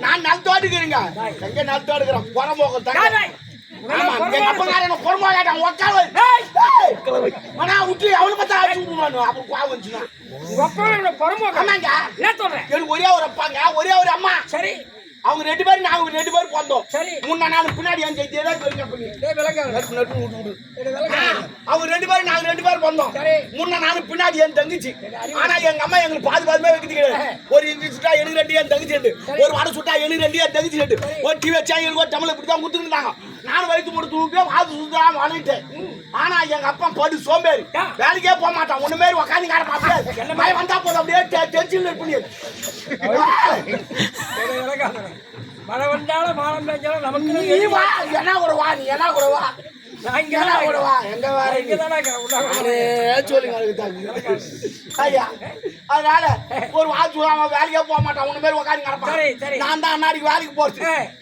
நான் நல்தோடுக்கிறேங்க எங்க நல்தோடுக்கிறேன் புறம்போக்கம் ஒரே ஒரு அப்பாங்க ஒரே ஒரு அம்மா சரி அவங்க 2 பேரும் நாங்க 2 பேரும் போந்தோம் சரி முன்ன நாள் பின்னாடி என் செய்தி அவங்க 2 பேரும் நாங்க 2 பேரும் போந்தோம் முன்ன நாள் பின்னாடி என் தங்கச்சி ஆனா எங்க அம்மா எங்களுக்கு பாதுகாப்பே வைக்கிறது கிடையாது ஒரு இட்லி சுட்டா எனக்கு 2 என் தங்கச்சி ஒரு வடை சுட்டா எனக்கு 2 என் தங்கச்சி ஒரு டிவி வச்சா எனக்கு ஒரு தமிழ் இப்படிதான் கொடுத்துருந்தாங்க நானும் வயிற்று முடித்து விட்டு வாது சுத்தலாம் வாங்கிட்டேன் ஆனா எங்க அப்பா படு சோம்பேறி வேலைக்கே போக மாட்டான் ஒண்ணு மாரி உக்காந்து கார பாப்பேன் என்ன வந்தா போதும் அப்படியே டென்ஷன் பண்ணி மழை வந்தாலும் மானம் பெஞ்சாலும் நமக்கு என்ன கூட வா நீ என்ன கூட வா அதனால ஒரு வாட்ச் வேலைக்கே போக மாட்டான் உன்ன பேர் உட்காந்து கிடப்பான் நான் தான் அன்னாடிக்கு வேலைக்கு போறது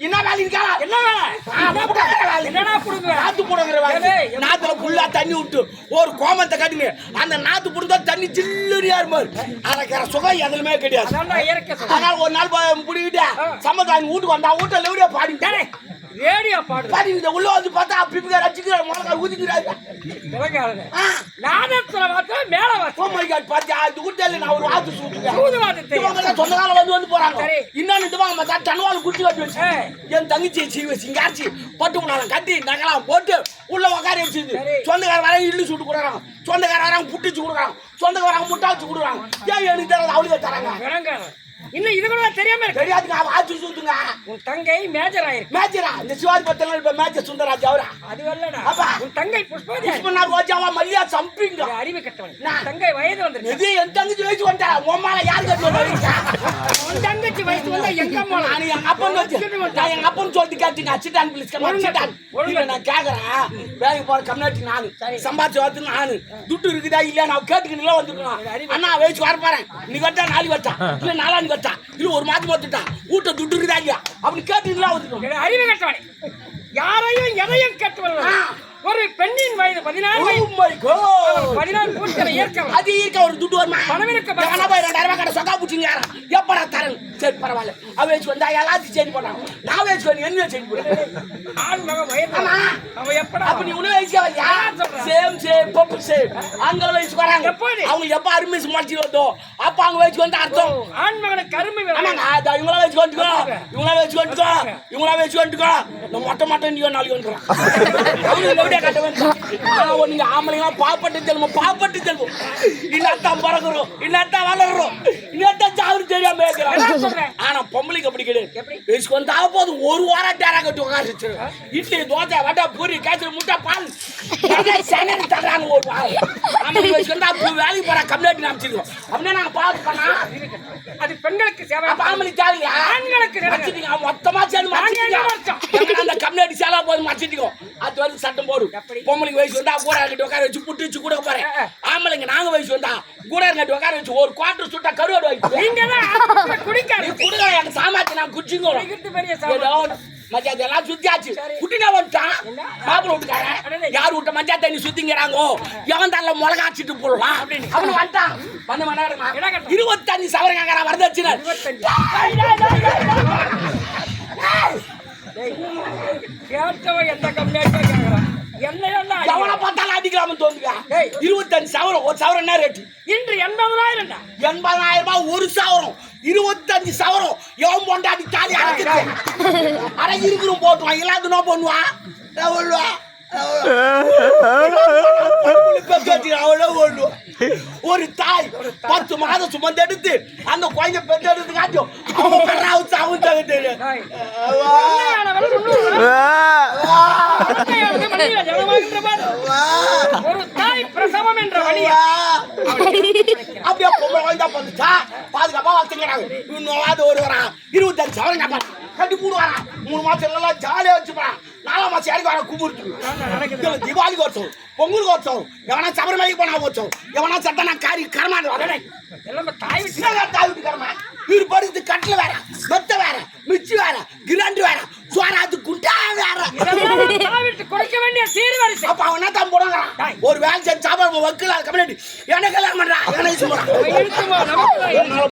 என்ன வேலைக்கு நாத்து புடுங்குற வேலை நாத்துல ஃபுல்லா தண்ணி விட்டு ஒரு கோமத்தை கட்டுங்க அந்த நாத்து புடுந்தா தண்ணி சில்லுரியா இருப்பாரு அரைக்கிற சுகம் எதுலுமே கிடையாது அதனால ஒரு நாள் பிடிக்கிட்டேன் சம்பதானி வீட்டுக்கு வந்தா வீட்டுல லெவடியா பாடிட்டேன் ரேடியோ பாடு இந்த உள்ள வந்து பார்த்தா பிபிகார் அடிச்சுக்கிறார் மொளகா ஊதிக்கிறாரு நாதத்துல பார்த்தா மேல ஓ மை காட் பாத்தியா இது குட்டல நான் ஒரு வாத்து சூட்டுங்க இவங்க சொந்தகால வந்து போறாங்க இன்னொன்னு இதுவாங்க மச்சா டன்வால் குட்டி கட்டி வச்சு என் தங்கச்சி சிங்காச்சி பட்டு முன்னால கட்டி நகலாம் போட்டு உள்ள உட்கார வச்சிருந்து சொந்தக்கார வர இள்ளு சூட்டு கொடுக்குறாங்க சொந்தக்கார வராங்க புட்டிச்சு கொடுக்குறாங்க சொந்தக்கார வராங்க முட்டை வச்சு கொடுக்குறாங்க ஏன் எனக்கு தராது அவளுக்கு தராங்க இன்னும் இது கூட தெரியாம தெரியாதுங்க வாத்து சூட்டுங்க உன் தங்கை மேஜர் ஆயிருக்கு மேஜரா இந்த சிவாஜி பத்தல இப்ப மேஜர் சுந்தரராஜ் அவரா அது வரலடா உன் தங்கை புஷ்பனா ரோஜாவா மல்லியா சம்பிங்க அறிவு கட்டவன் தங்கை வயது வந்துருச்சு இது என் தங்கச்சி வயசு வந்தா உம்மால யார் கட்டுவா உன் தங்கச்சி வயசு வந்தா எங்க அம்மா நான் எங்க அப்பன் வச்சு நான் எங்க அப்பன் சொல்லிட்டு கேட்டீங்க அச்சிட்டான் ப்ளீஸ் அச்சிட்டான் நான் கேக்குறேன் வேலைக்கு போற கம்யூனிட்டி நானு சம்பாதிச்சு வந்து நானு துட்டு இருக்குதா இல்லையா நான் கேட்டுக்கிட்டு வந்துருக்கேன் அண்ணா வயசு வர போறேன் நீ கட்டா நாளை வச்சா இல்ல நாளா நீ வச்சா இல்ல ஒரு மாத்தி பார்த்துட்டா வீட்டை துட்டு இருக்குதா இல்லையா அப்படி கேட்டுக்கிட்டு வந்துருக்கோம் அறிவு கட்டவனே யாரையும் எதையும் கேட்டு ஒரு பெண்ணின் வயது 14 பூச்சிகளை அது இருக்க ஒரு துட்டு வருமா பணம் இருக்க 2000 கடை சொக்கா பூச்சிங்க எப்படா தரேன் சரி பரவாயில்ல அவ வச்சு வந்தா எல்லாத்தையும் சரி பண்ணாங்க நான் வச்சு பண்ணி என்ன சரி பண்ண ஆண் மகன் வயது அவன் எப்படா அப்ப நீ உன வயசு சேம் பப்பு சேம் ஆண்கள் வயசு வராங்க அவங்க எப்ப அருமை சுமாச்சி வந்தோ அப்ப அவங்க வயசு வந்து அர்த்தம் ஆண் மகனுக்கு அருமை இவங்களா வயசு வந்துக்கோ இவங்களா வயசு வந்துக்கோ நான் மொட்டை நீ நாளைக்கு வந்துடுறான் நீங்க ஆம்பளைங்களா பாப்பட்டு செல்வம் இல்லாத்தான் பிறகுறோம் இல்லாத்தான் வளர்றோம் இல்லாத்தான் சாவு தெரியாம ஆனா பொம்பளைக்கு அப்படி கிடையாது வந்தா போதும் ஒரு வாரம் டேரா கட்டி உட்காந்துச்சு இட்லி தோசை வடை பூரி காய்ச்சல் முட்டை பால் தர்றாங்க ஒரு வாரம் ஆம்பளை வயசு வந்தா வேலைக்கு போற கம்யூனிட்டி நாமிச்சிருக்கோம் அப்படின்னா நாங்க பார்த்து பண்ணா அது பெண்களுக்கு சேவை ஆம்பளை தேவையா ஆண்களுக்கு மொத்தமா சேர்ந்து அந்த கம்யூனிட்டி சேலா போது மச்சிட்டோம் அது வந்து சட்டம் போடும் பொம்பளைக்கு வயசு வந்தா கூட உட்கார வச்சு புட்டு வச்சு கூட போறேன் ஆம்பளைங்க நாங்க வயசு வந்தா கூட உட்கார வச்சு ஒரு குவார்டர் சுட்டா கருவாடு வாங்கி குடிக்க எனக்கு சாமாச்சு நான் குடிச்சுங்க மச்சா இதெல்லாம் சுத்தியாச்சு குட்டினா வந்துட்டான் மாப்பிள்ள விட்டுக்காரன் யார் விட்ட மஞ்சா தண்ணி சுத்திங்கிறாங்கோ எவன் தரல மிளகாச்சிட்டு போடலாம் அவனு வந்துட்டான் வந்து மணி 25 சவரங்க வரதட்சணை கேட்டவன் எந்த கம்யூனிட்டி கேட்கறான் எவனை பார்த்தாலும் அடிக்கலாம்னு தோணுங்க 25 சவரம் ஒரு சவரம் என்ன ரேட்டு இன்று 80,000 ரூபாய் ஒரு சவரம் 25 சவரம் எவன் பொண்டாடி தாலி அடைச்சிட்டு அட இருக்கிறோம் போட்டுவான் இல்லாத நோ பண்ணுவான் ஒரு தாய் 10 மாதம் சுமந்து எடுத்து அந்த குழந்தை பெற்று எடுத்து காட்டும் ஒரு தாய் பிரசவம் என்ற வழியா அப்படியே பொம்பளை குழந்தை வந்துச்சா பாதுகாப்பா வச்சுக்கிறாங்க இன்னும் ஒரு வரான் 25 சவரம் கட்டி மூணு வரான் 3 மாசம் எல்லாம் ஜாலியா வச்சுப்பான் 4 மாசம் யாருக்கு வர கும்பிட்டு தீபாவளிக்கு வச்சோம் பொங்கலுக்கு வச்சோம் எவனா சபரிமலைக்கு போனா வச்சோம் எவனா சட்டனா காரி கரமாடு வரேன் எல்லாம் தாய் விட்டு கரமா வீடு படுத்து கட்டில வேற மெத்த வேற மிச்சி வேற கிராண்டு வேற சோறாது குண்டா வேற இதெல்லாம் விட்டு கொடுக்க வேண்டிய சீர்வரிசை. அப்ப அவன் என்ன தான் போடுறான் ஒரு வேலை செஞ்சு சாப்பாடு வக்கீல் கம்யூனிட்டி என்ன கல்யாணம் பண்றா என்ன இழுத்துமா நமக்கு